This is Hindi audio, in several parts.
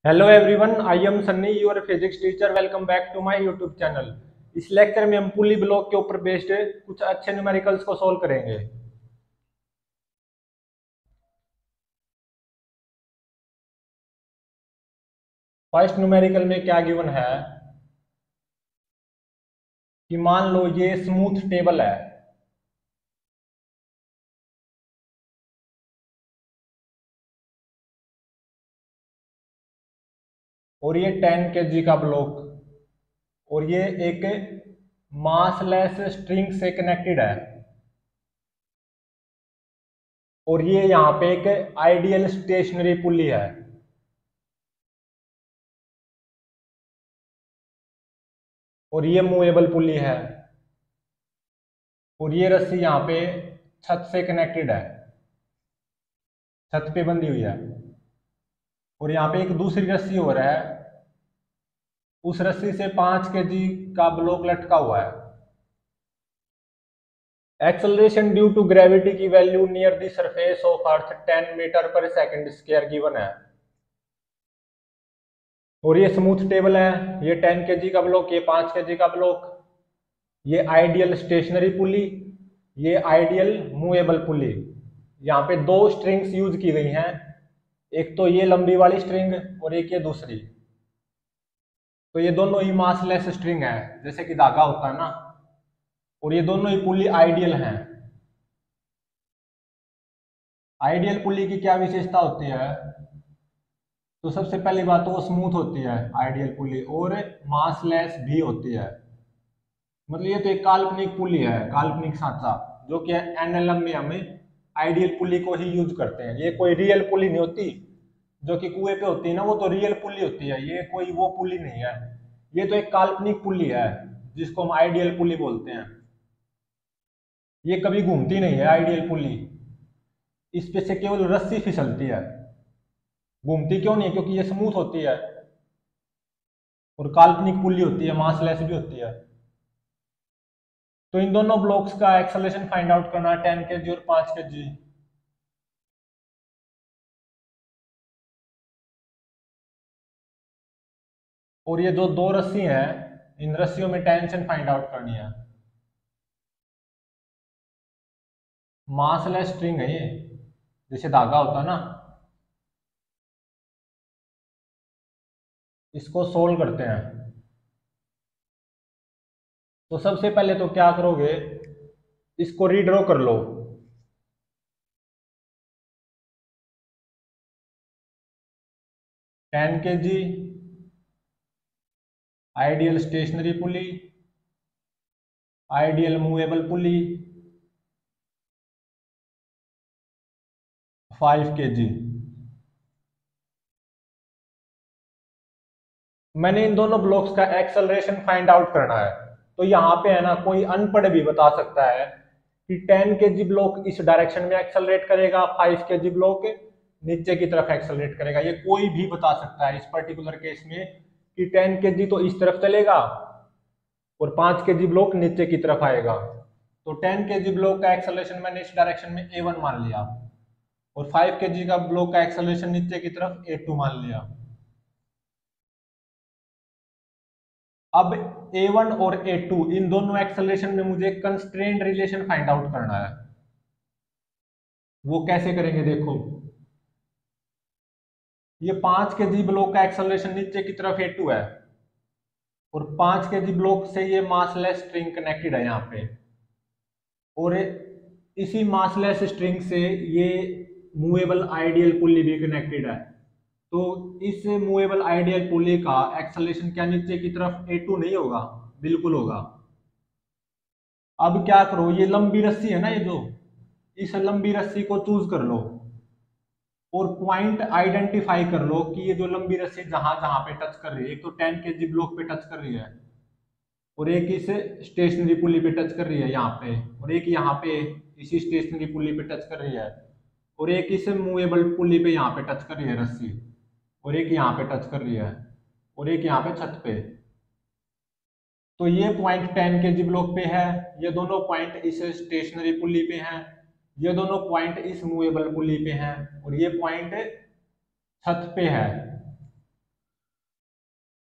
Hello everyone, I am Sunny, your physics teacher. Welcome back to my YouTube channel. इस लेक्चर में हम पुली ब्लॉक के ऊपर बेस्ड कुछ अच्छे न्यूमेरिकल्स को सॉल्व करेंगे। फर्स्ट न्यूमेरिकल में क्या गिवन है कि मान लो ये स्मूथ टेबल है और ये 10 kg का ब्लॉक और ये एक मासलेस स्ट्रिंग से कनेक्टेड है और ये यहाँ पे एक आइडियल स्टेशनरी पुली है। और ये मूवेबल पुली है और ये रस्सी यहाँ पे छत से कनेक्टेड है, छत पे बंधी हुई है। और यहाँ पे एक दूसरी रस्सी हो रहा है, उस रस्सी से 5 kg का ब्लॉक लटका हुआ है। एक्सेलरेशन ड्यू टू ग्रेविटी की value near the surface of earth 10 metre per second square given है। और ये स्मूथ टेबल है, ये 10 kg का ब्लॉक, ये 5 kg का ब्लॉक, ये आइडियल स्टेशनरी पुली, ये आइडियल मूवेबल पुली। यहाँ पे दो स्ट्रिंग्स यूज की गई हैं, एक तो ये लंबी वाली स्ट्रिंग और एक ये दूसरी। तो ये दोनों ही मासलेस स्ट्रिंग है, जैसे कि धागा होता है ना, और ये दोनों ही पुली आइडियल हैं। आइडियल पुली की क्या विशेषता होती है? तो सबसे पहली बात तो वो स्मूथ होती है आइडियल पुली, और मासलेस भी होती है। मतलब ये तो एक काल्पनिक पुली है, काल्पनिक सांचा, जो कि एनएलएम में हमें आइडियल पुली को ही यूज करते हैं। ये कोई रियल पुली नहीं होती जो कि कुएं पे होती है ना, वो तो रियल पुली होती है, ये कोई वो पुली नहीं है। ये तो एक काल्पनिक पुली है जिसको हम आइडियल पुली बोलते हैं। ये कभी घूमती नहीं है आइडियल पुली, इस पे से केवल रस्सी फिसलती है। घूमती क्यों नहीं है? क्योंकि ये स्मूथ होती है और काल्पनिक पुली होती है, मासलेस भी होती है। तो इन दोनों ब्लॉक्स का एक्सेलरेशन फाइंड आउट करना है, 10 kg और 5 kg। और ये जो दो रस्सी हैं, इन रस्सियों में टेंशन फाइंड आउट करनी है। मासलेस स्ट्रिंग है ये, जैसे धागा होता है ना। इसको सोल्व करते हैं। तो सबसे पहले तो क्या करोगे, इसको रीड्रॉ कर लो। टेन kg आइडियल स्टेशनरी पुली, आइडियल मूवेबल पुली, 5 kg। मैंने इन दोनों ब्लॉक्स का एक्सेलरेशन फाइंड आउट करना है। तो यहाँ पे है ना, कोई अनपढ़ भी बता सकता है कि 10 kg ब्लॉक इस डायरेक्शन में एक्सेलरेट करेगा, 5 kg ब्लॉक नीचे की तरफ एक्सेलरेट करेगा। ये कोई भी बता सकता है इस पर्टिकुलर केस में कि 10 kg तो इस तरफ चलेगा और 5 kg ब्लॉक नीचे की तरफ आएगा। तो 10 kg ब्लॉक का एक्सेलरेशन मैंने इस डायरेक्शन में A1 मान लिया और 5 kg का ब्लॉक का एक्सेलरेशन नीचे की तरफ A2 मान लिया। अब A1 और A2 इन दोनों एक्सेलरेशन में मुझे कंस्ट्रेंट रिलेशन फाइंड आउट करना है। वो कैसे करेंगे देखो, ये 5 kg ब्लॉक का एक्सेलरेशन नीचे की तरफ A2 है और 5 kg ब्लॉक से ये मासलेस स्ट्रिंग कनेक्टेड है यहाँ पे, और इसी मासलेस स्ट्रिंग से ये मूवेबल आइडियल पुली भी कनेक्टेड है। तो इस मूवेबल आइडियल पुली का एक्सेलरेशन क्या नीचे की तरफ A2 नहीं होगा? बिल्कुल होगा। अब क्या करो, ये लंबी रस्सी है ना, ये जो, इस लंबी रस्सी को चूज कर लो और पॉइंट आइडेंटिफाई कर लो कि ये जो लंबी रस्सी जहां जहां पे टच कर रही है, एक तो 10 kg ब्लॉक पे टच कर रही है और एक इस स्टेशनरी पुली पे टच कर रही है यहाँ पे, और एक यहाँ पे इसी स्टेशनरी पुली पे टच कर रही है, और एक इस मूवेबल पुली पे यहाँ पे टच कर रही है रस्सी, और एक यहाँ पे टच कर रही है, और एक यहाँ पे छत पे। तो ये पॉइंट 10 kg ब्लॉक पे है, ये दोनों पॉइंट इस स्टेशनरी पुली पे हैं, ये दोनों पॉइंट इस मूवेबल पुली पे हैं, और ये पॉइंट छत पे है।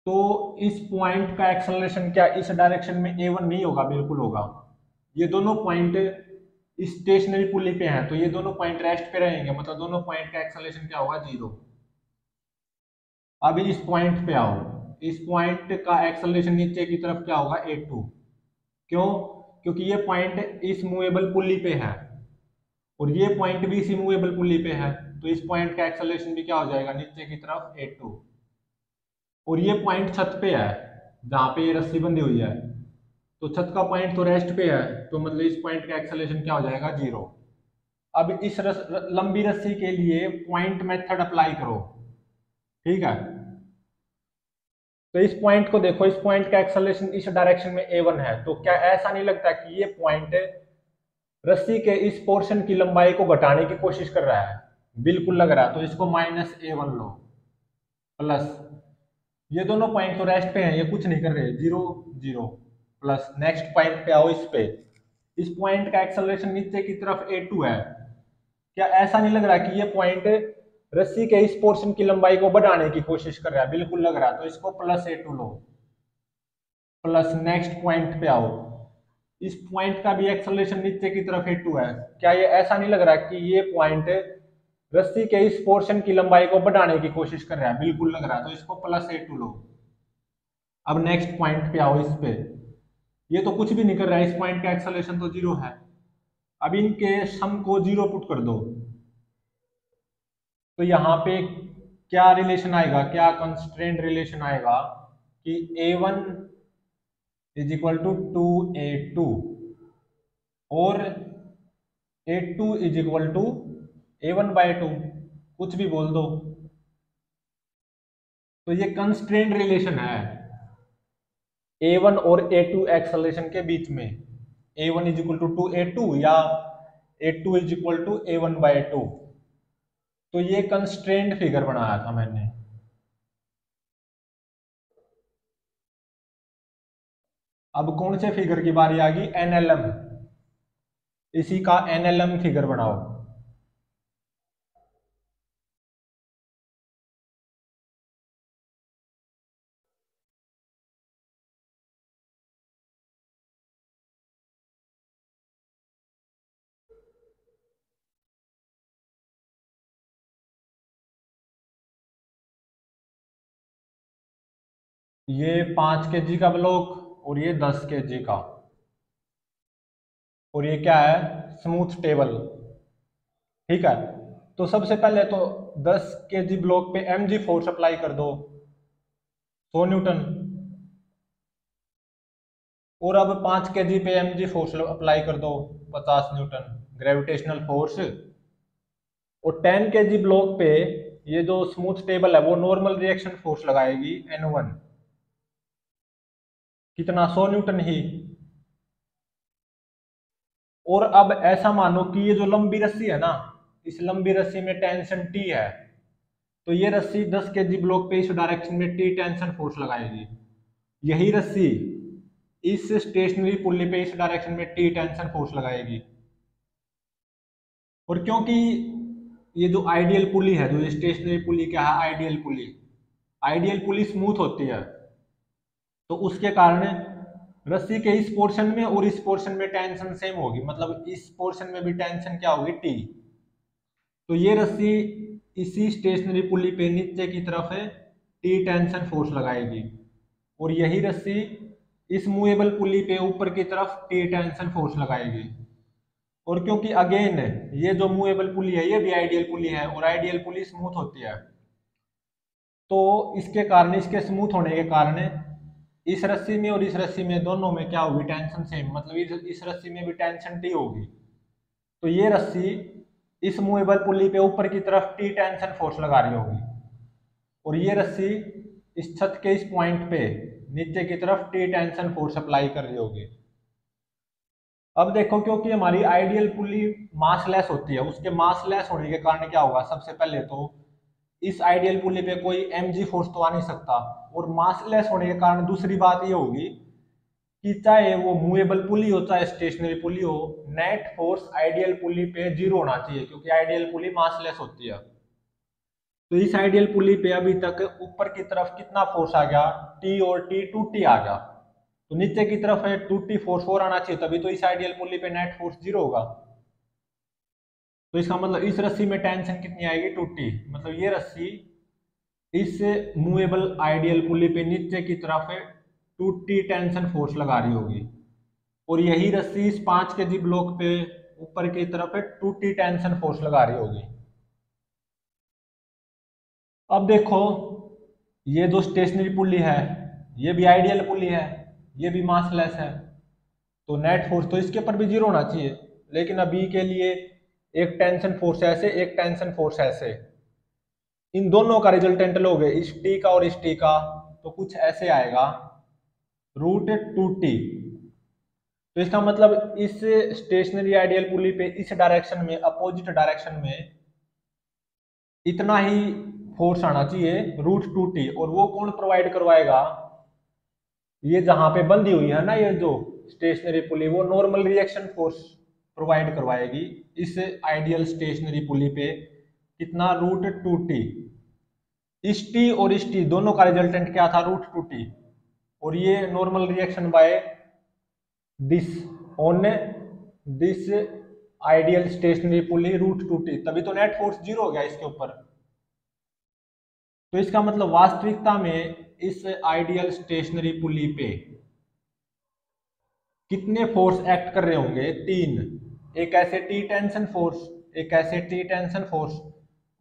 तो इस पॉइंट का एक्सेलरेशन क्या इस डायरेक्शन में a1 नहीं होगा, बिल्कुल होगा। ये दोनों पॉइंट स्टेशनरी पुली पे हैं, तो ये दोनों पॉइंट रेस्ट पे रहेंगे, मतलब दोनों पॉइंट का एक्सेलरेशन क्या होगा, 0। अभी इस पॉइंट पे आओ, इस पॉइंट का एक्सेलरेशन नीचे की तरफ क्या होगा, a2। क्यों? क्योंकि ये पॉइंट इस मूवेबल पुली पे है और ये पॉइंट भी इसी मूवेबल पुली पे है, तो इस पॉइंट का एक्सेलरेशन भी क्या हो जाएगा, नीचे की तरफ a2। और ये पॉइंट छत पे है जहां पे ये रस्सी बंधी हुई है, तो छत का पॉइंट तो रेस्ट पे है, तो मतलब इस पॉइंट का एक्सेलरेशन क्या हो जाएगा, 0। अब इस लंबी रस्सी के लिए पॉइंट मेथड अप्लाई करो, ठीक है। तो इस पॉइंट को देखो, इस पॉइंट का एक्सेलरेशन इस डायरेक्शन में a1 है, तो क्या ऐसा नहीं लगता कि ये पॉइंट रस्सी के इस पोर्शन की लंबाई को घटाने की कोशिश कर रहा है? बिल्कुल लग रहा है। तो इसको -a1 लो, प्लस ये दोनों पॉइंट तो रेस्ट पे हैं, ये कुछ नहीं कर रहे, 0 0, प्लस नेक्स्ट पॉइंट पे आओ, इस पे इस पॉइंट का एक्सेलरेशन नीचे की तरफ a2 है। क्या ऐसा नहीं लग रहा कि ये पॉइंट रस्सी के इस पोर्शन की लंबाई को बढ़ाने की कोशिश कर रहा है? बिल्कुल लग रहा है। तो इसको +a2 लो, प्लस नेक्स्ट पॉइंट पे आओ, इस पॉइंट का भी एक्सेलरेशन नीचे की तरफ a2 है। क्या ये ऐसा नहीं लग रहा कि ये पॉइंट रस्सी के इस पोर्शन की लंबाई को बढ़ाने की कोशिश कर रहा है? बिल्कुल लग रहा है। तो इसको +a2 लो। अब नेक्स्ट पॉइंट पे आओ, इस पे ये तो कुछ भी नहीं कर रहा है, इस पॉइंट का एक्सेलरेशन तो 0 है। अब इनके सम को 0 पुट कर दो, तो यहाँ पे क्या रिलेशन आएगा, क्या कंस्ट्रेंट रिलेशन आएगा कि a1 = 2a2 और a2 = a1/2, कुछ भी बोल दो। तो ये कंस्ट्रेंट रिलेशन है a1 और a2 एक्सेलरेशन के बीच में, a1 = 2a2 या a2 = a1/2। तो ये कंस्ट्रेंट फिगर बनाया था मैंने। अब कौन से फिगर की बारी आ गई, एनएलएम। इसी का एनएलएम फिगर बनाओ। ये 5 kg का ब्लॉक और ये 10 kg का, और ये क्या है, स्मूथ टेबल, ठीक है। तो सबसे पहले तो 10 kg ब्लॉक पे mg फोर्स अप्लाई कर दो, 100 न्यूटन। और अब 5 kg पे mg फोर्स अप्लाई कर दो, 50 न्यूटन ग्रेविटेशनल फोर्स। और 10 kg ब्लॉक पे ये जो स्मूथ टेबल है वो नॉर्मल रिएक्शन फोर्स लगाएगी, n1, कितना, 100 न्यूटन ही। और अब ऐसा मानो कि ये जो लंबी रस्सी है ना, इस लंबी रस्सी में टेंशन T है, तो ये रस्सी 10 kg ब्लॉक पे इस डायरेक्शन में T टेंशन फोर्स लगाएगी। यही रस्सी इस स्टेशनरी पुल्ली पे इस डायरेक्शन में T टेंशन फोर्स लगाएगी। और क्योंकि ये जो आइडियल पुली है, जो स्टेशनरी पुली क्या है, आइडियल पुली स्मूथ होती है, तो उसके कारण रस्सी के इस पोर्शन में और इस पोर्शन में टेंशन सेम होगी, मतलब इस पोर्शन में भी टेंशन क्या होगी, T। तो ये रस्सी इसी स्टेशनरी पुली पे नीचे की तरफ T टेंशन फोर्स लगाएगी, और यही रस्सी इस मूवेबल पुली पे ऊपर की तरफ T टेंशन फोर्स लगाएगी। और क्योंकि अगेन ये जो मूवेबल पुली है ये भी आइडियल पुली है, और आइडियल पुली स्मूथ होती है, तो इसके कारण, इसके स्मूथ होने के कारण इस रस्सी में और इस रस्सी में दोनों में क्या होगी, टेंशन सेम, मतलब इस रस्सी में भी टेंशन T होगी। तो ये रस्सी इस मूवेबल पुली पे ऊपर की तरफ T टेंशन फोर्स लगा रही होगी, और ये रस्सी इस छत के इस पॉइंट पे नीचे की तरफ T टेंशन फोर्स अप्लाई कर रही होगी। अब देखो, क्योंकि हमारी आइडियल पुली मासलेस होती है, उसके मासलेस होने के कारण क्या होगा, सबसे पहले तो इस आइडियल पुली पे कोई mg फोर्स तो आ नहीं सकता, और मासलेस होने के कारण दूसरी बात ये होगी कि चाहे वो मूवेबल पुली हो चाहे स्टेशनरी पुली हो, नेट फोर्स आइडियल पुली पे 0 होना चाहिए, क्योंकि आइडियल पुली मासलेस होती है। तो इस आइडियल पुली पे अभी तक ऊपर की तरफ कितना फोर्स आ गया, टी और टी 2T आ गया। तो नीचे की तरफ है 2T फोर्स और आना चाहिए, तभी तो इस आइडियल पुली पे नेट फोर्स 0 होगा। तो इसका मतलब इस रस्सी में टेंशन कितनी आएगी, 2T। मतलब ये रस्सी इस मूवेबल आइडियल पुली पे नीचे की तरफ 2T टेंशन फोर्स लगा रही होगी, और यही रस्सी इस 5 kg ब्लॉक पे ऊपर की तरफ 2T टेंशन फोर्स लगा रही होगी। अब देखो, ये जो स्टेशनरी पुली है ये भी आइडियल पुली है, ये भी मासलेस है, तो नेट फोर्स तो इसके ऊपर भी 0 होना चाहिए। लेकिन अभी के लिए एक टेंशन फोर्स ऐसे, एक टेंशन फोर्स ऐसे, इन दोनों का रिजल्टेंट लोगे इस टी का और इस टी का, तो कुछ ऐसे आएगा √2T। तो इसका मतलब इस स्टेशनरी आइडियल पुली पे इस डायरेक्शन में, अपोजिट डायरेक्शन में इतना ही फोर्स आना चाहिए √2T। और वो कौन प्रोवाइड करवाएगा, ये जहां पे बंधी हुई है ना ये जो स्टेशनरी पुली, वो नॉर्मल रिएक्शन फोर्स प्रोवाइड करवाएगी इस आइडियल स्टेशनरी पुली पे। कितना, √2T। इस टी और इस टी दोनों का रिजल्टेंट क्या था, √2T। और ये normal reaction by this on this ideal stationary pulley √2T, तभी तो नेट फोर्स 0 हो गया इसके ऊपर। तो इसका मतलब वास्तविकता में इस आइडियल स्टेशनरी पुली पे कितने फोर्स एक्ट कर रहे होंगे, 3। एक ऐसे टी टेंशन फोर्स, एक ऐसे टी टेंशन फोर्स,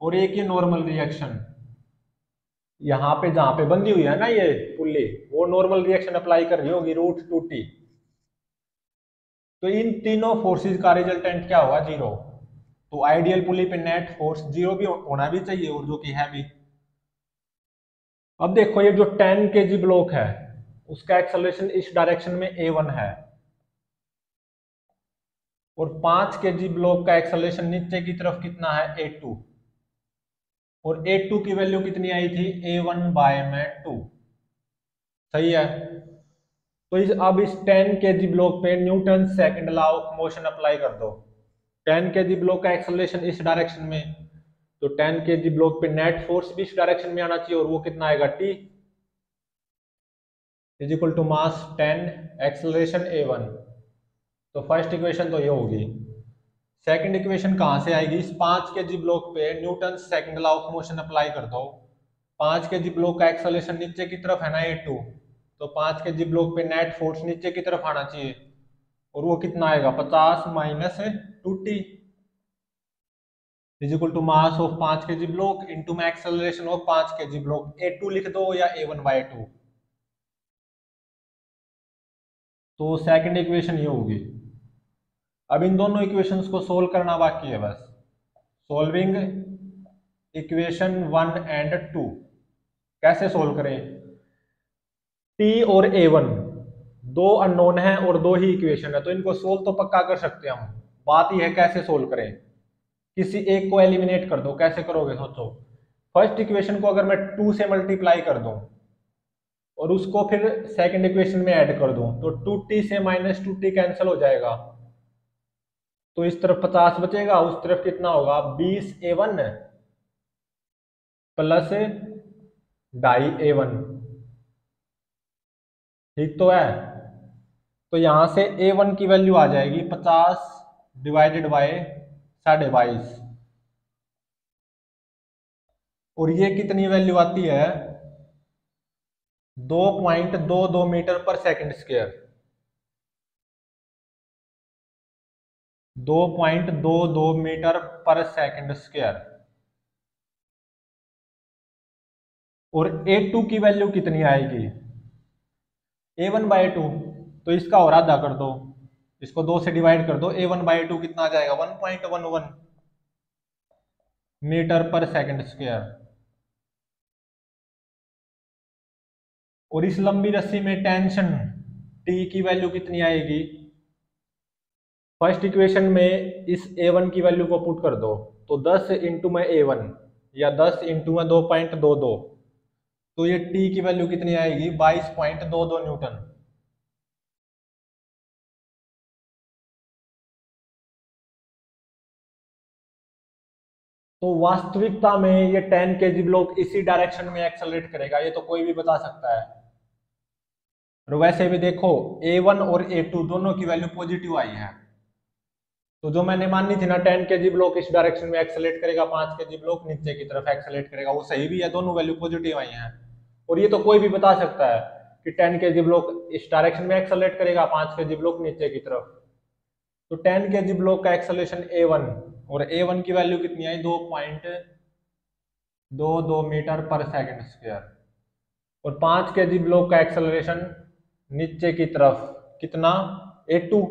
और एक ये नॉर्मल रिएक्शन। यहाँ पे जहां पे बंधी हुई है ना ये पुली, वो नॉर्मल रिएक्शन अप्लाई कर रही होगी √2T। तो इन तीनों फोर्सेस का रिजल्टेंट क्या होगा, 0। तो आइडियल पुली पे नेट फोर्स 0 भी होना भी चाहिए, और जो कि है भी। अब देखो, ये जो 10 kg ब्लॉक है उसका एक्सेलरेशन इस डायरेक्शन में a1 है, और 5 kg ब्लॉक का एक्सेलरेशन नीचे की तरफ कितना है, a2। और a2 की वैल्यू कितनी आई थी, a1/2। सही है। तो अब इस 10 kg ब्लॉक पे Newton second law of motion apply कर दो। 10 kg ब्लॉक का एक्सेलरेशन इस डायरेक्शन में, तो 10 kg ब्लॉक पे नेट फोर्स भी इस डायरेक्शन में आना चाहिए, और वो कितना आएगा, T is equal to mass 10 acceleration a1। तो फर्स्ट इक्वेशन तो ये होगी। सेकंड इक्वेशन कहां से आएगी, इस 5 kg ब्लॉक पे Newton second law of motion apply कर दो। 5 kg ब्लॉक का एक्सेलरेशन नीचे की तरफ है ना a2, तो 5 kg ब्लॉक पे नेट फोर्स नीचे की तरफ आना चाहिए, और वो कितना आएगा, 50 minus 2T is equal to mass of 5 kg block into में acceleration of 5 kg block. a2 लिख दो या a1/2। तो सेकंड इक्वेशन ये होगी। अब इन दोनों इक्वेशंस को सोल्व करना बाकी है बस। Solving equation 1 and 2। कैसे सोल्व करें, T और a1 दो अननोन है और दो ही इक्वेशन है, तो इनको सोल्व तो पक्का कर सकते हैं हम। बात ही है कैसे सोल्व करें। किसी एक को एलिमिनेट कर दो, कैसे करोगे सोचो। फर्स्ट इक्वेशन को अगर मैं 2 से मल्टीप्लाई कर दूं और उसको फिर सेकंड इक्वेशन में ऐड कर दूं, तो 2T से -2T कैंसिल हो जाएगा, तो इस तरफ 50 बचेगा, उस तरफ कितना होगा, 20a1 प्लस 2.5a1। ठीक तो है। तो यहां से a1 की वैल्यू आ जाएगी 50 डिवाइडेड बाय 22.5, और ये कितनी वैल्यू आती है, 2.22 metre per second square. 2.22 metre per second square. और a2 की वैल्यू कितनी आएगी, a1/2। तो इसका और आधा कर दो, इसको 2 से डिवाइड कर दो, a1/2 कितना आ जाएगा, 1.11 मीटर पर सेकंड स्क्वायर। और इस लंबी रस्सी में टेंशन T की वैल्यू कितनी आएगी, फर्स्ट इक्वेशन में इस a1 की वैल्यू को पुट कर दो, तो 10 इंटू में a1 या 10 इंटू में 2.22, तो ये T की वैल्यू कितनी आएगी, 22.22 न्यूटन। तो वास्तविकता में ये 10 kg ब्लॉक इसी डायरेक्शन में एक्सेलरेट करेगा, ये तो कोई भी बता सकता है। और वैसे भी देखो A1 और A2 दोनों की वैल्यू पॉजिटिव आई है, तो जो मैंने मानी थी ना 10 kg ब्लॉक इस डायरेक्शन में एक्सेलरेट करेगा, 5 kg ब्लॉक नीचे की तरफ एक्सेलरेट करेगा, वो सही भी है, दोनों वैल्यू पॉजिटिव आई हैं। और ये तो कोई भी बता सकता है कि 10 kg ब्लॉक इस डायरेक्शन में एक्सेलरेट करेगा, 5 kg ब्लॉक नीचे की तरफ। तो 10 kg ब्लॉक का एक्सेलरेशन A1, और A1 की वैल्यू कितनी आई, 2.22 मीटर पर सेकंड स्क्वायर। और 5 kg ब्लॉक का एक्सेलरेशन नीचे की तरफ कितना, A2,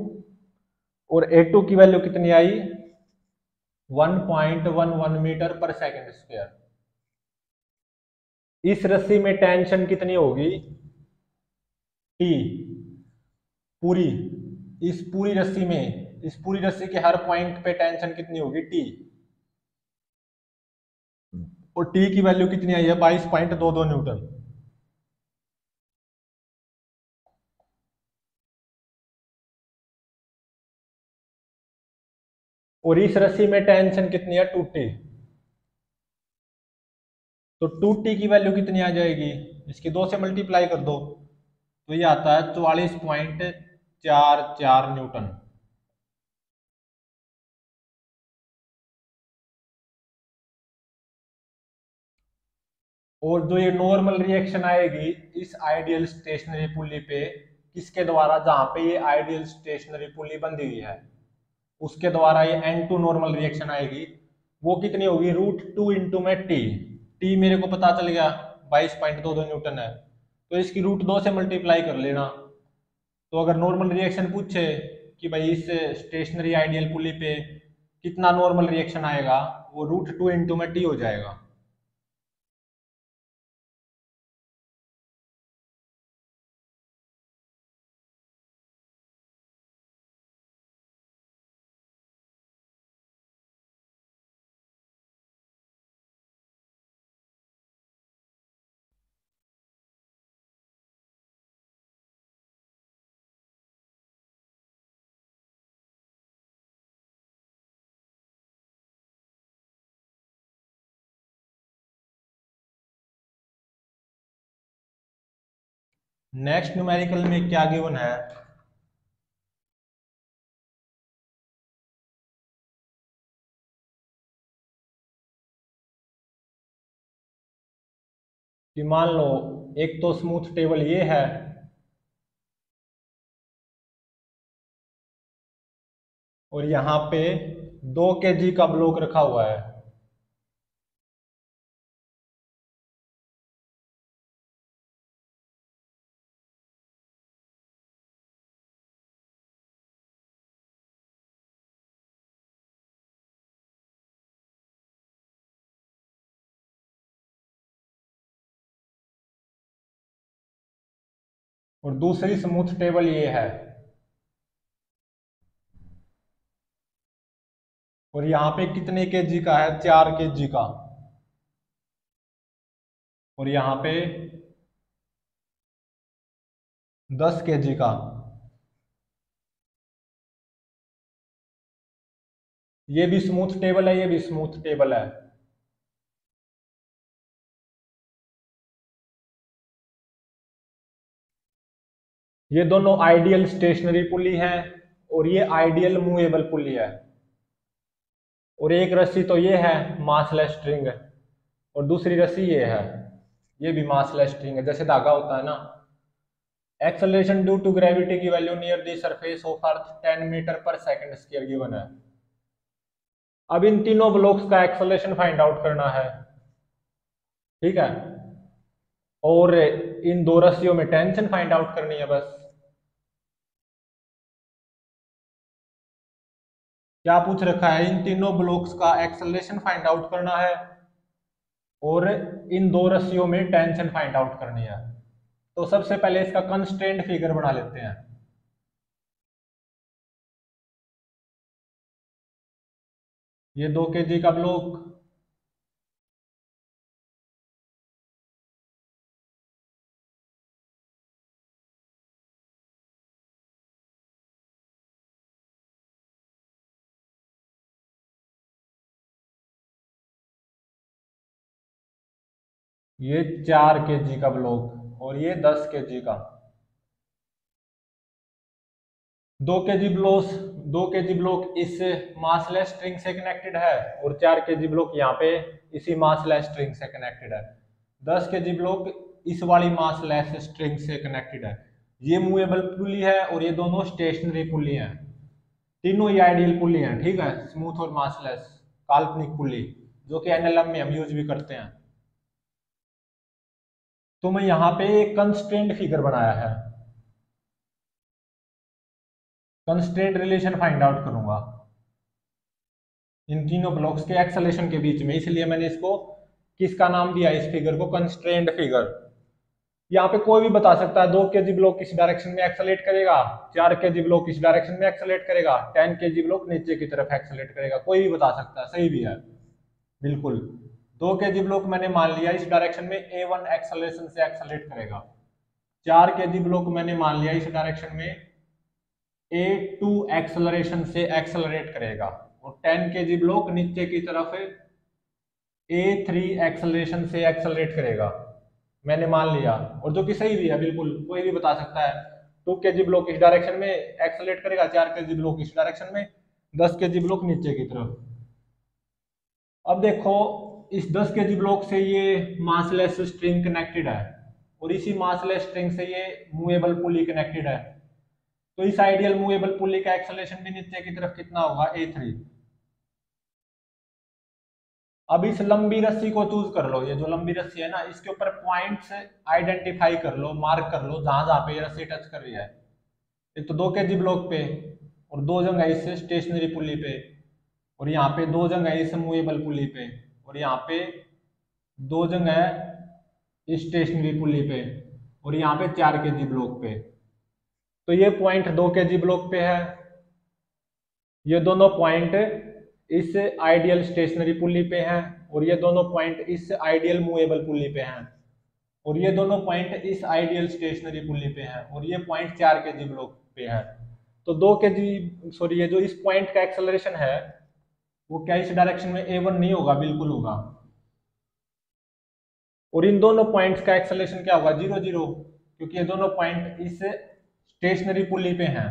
और A2 की वैल्यू कितनी आई, 1.11 मीटर पर सेकंड स्क्वायर। इस रस्सी में टेंशन कितनी होगी, टी, पूरी, इस पूरी रस्सी में, इस पूरी रस्सी के हर पॉइंट पे टेंशन कितनी होगी, टी। और टी की वैल्यू कितनी आई है, 22.22 न्यूटन। और इस रस्सी में टेंशन कितनी है, 2T। तो 2T की वैल्यू कितनी आ जाएगी, इसकी 2 से मल्टीप्लाई कर दो, तो ये आता है 44.44 न्यूटन। और जो ये नॉर्मल रिएक्शन आएगी इस आइडियल स्टेशनरी पुली पे, किसके द्वारा, जहां पे ये आइडियल स्टेशनरी पुली बंधी हुई है उसके द्वारा ये N2 नॉर्मल रिएक्शन आएगी, वो कितनी होगी, √2 इंटू में टी। टी मेरे को पता चल गया 22.22 न्यूटन है, तो इसकी √2 से मल्टीप्लाई कर लेना। तो अगर नॉर्मल रिएक्शन पूछे कि भाई इस स्टेशनरी आइडियल पुली पे कितना नॉर्मल रिएक्शन आएगा, वो √2 इंटू में टी हो जाएगा। नेक्स्ट न्यूमेरिकल में क्या गिवन है, कि मान लो एक तो स्मूथ टेबल ये है, और यहाँ पे 2 kg का ब्लॉक रखा हुआ है। और दूसरी स्मूथ टेबल ये है, और यहाँ पे कितने केजी का है, 4 kg का। और यहाँ पे 10 kg का। ये भी स्मूथ टेबल है, ये भी स्मूथ टेबल है। ये दोनों आइडियल स्टेशनरी पुली है, और ये आइडियल मूवेबल पुली है। और एक रस्सी तो ये है मासलेस स्ट्रिंग, और दूसरी रस्सी ये है, ये भी मासलेस स्ट्रिंग है, जैसे धागा होता है ना। एक्सेलरेशन ड्यू टू ग्रेविटी की value near the surface of earth 10 metre per second square given है। अब इन तीनों ब्लॉक्स का एक्सेलरेशन फाइंड आउट करना है, ठीक है। और इन दो रस्सियों में टेंशन फाइंड आउट करनी है बस। क्या पूछ रखा है, इन तीनों ब्लॉक्स का एक्सेलरेशन फाइंड आउट करना है, और इन दो रस्सियों में टेंशन फाइंड आउट करनी है। तो सबसे पहले इसका कंस्ट्रेंट फिगर बना लेते हैं। ये 2 kg का ब्लॉक, ये 4 kg का ब्लॉक और ये 10 kg का। 2 kg ब्लॉक इस मासलेस स्ट्रिंग से कनेक्टेड है और 4 kg ब्लॉक यहाँ पे इसी मासलेस स्ट्रिंग से कनेक्टेड है। 10 kg ब्लॉक इस वाली मासलेस स्ट्रिंग से कनेक्टेड है। ये मूवेबल पुली है और ये दोनों स्टेशनरी पुली हैं। तीनों ही आइडियल पुली हैं, ठीक है, स्मूथ और मासलेस काल्पनिक पुली, जो कि एनएलएम में हम यूज भी करते हैं। तो मैं यहाँ पे एक कंस्ट्रेंट फिगर बनाया है, कंस्ट्रेंट रिलेशन फाइंड आउट करूंगा इन तीनों ब्लॉक्स के एक्सेलेरेशन के बीच में, इसलिए मैंने इसको किसका नाम दिया, इस फिगर को कंस्ट्रेंट फिगर। यहाँ पे कोई भी बता सकता है 2 kg ब्लॉक किस डायरेक्शन में एक्सेलेरेट करेगा, 4 kg ब्लॉक किस डायरेक्शन में एक्सेलेरेट करेगा, 10 kg ब्लॉक नीचे की तरफ एक्सेलेरेट करेगा, कोई भी बता सकता है, सही भी है बिल्कुल। 2 kg ब्लॉक मैंने मान लिया इस डायरेक्शन में A1 एक्सेलरेशन से एक्सेलेरेट करेगा, 4 kg ब्लॉक मैंने मान लिया इस डायरेक्शन में A2 एक्सेलरेशन से एक्सेलरेट करेगा, और 10 kg ब्लॉक नीचे की तरफ A3 एक्सेलरेशन से एक्सेलरेट करेगा, मैंने मान लिया, और जो कि सही भी है बिल्कुल, कोई भी बता सकता है। 2 kg ब्लॉक इस डायरेक्शन में एक्सेलरेट करेगा, 4 kg ब्लॉक इस डायरेक्शन में, 10 kg ब्लॉक नीचे की तरफ। अब देखो इस 10 kg ब्लॉक से ये मासलेस स्ट्रिंग कनेक्टेड है और इसी मासलेस स्ट्रिंग से ये मूवेबल पुली कनेक्टेड है। तो इस आइडियल मूवेबल पुली का एक्सेलरेशन भी नीचे की तरफ कितना होगा, A3। अब इस लंबी रस्सी को चूज कर लो, ये जो लंबी रस्सी है ना, इसके ऊपर पॉइंट्स आइडेंटिफाई कर लो, मार्क कर लो जहां जहां पे ये रस्सी टच कर रही है। एक तो 2 kg ब्लॉक पे, और 2 जगह इस स्टेशनरी पुली पे, और यहाँ पे 2 जगह इस मूवेबल पुली पे, और यहाँ पे 2 जगह इस स्टेशनरी पुली पे, और यहाँ पे 4 kg ब्लॉक पे। तो ये पॉइंट 2 kg ब्लॉक पे है, ये दोनों पॉइंट इस आइडियल स्टेशनरी पुली पे हैं, और ये दोनों पॉइंट इस आइडियल मूवेबल पुली पे हैं, और ये दोनों पॉइंट इस आइडियल स्टेशनरी पुली पे हैं, और ये पॉइंट 4 kg ब्लॉक पे है। तो 2 kg सॉरी, ये जो इस पॉइंट का एक्सेलरेशन है वो क्या इस डायरेक्शन में A1 नहीं होगा, बिल्कुल होगा। और इन दोनों पॉइंट्स का एक्सेलरेशन क्या होगा, 0 0, क्योंकि ये दोनों पॉइंट इस स्टेशनरी पुली पे हैं।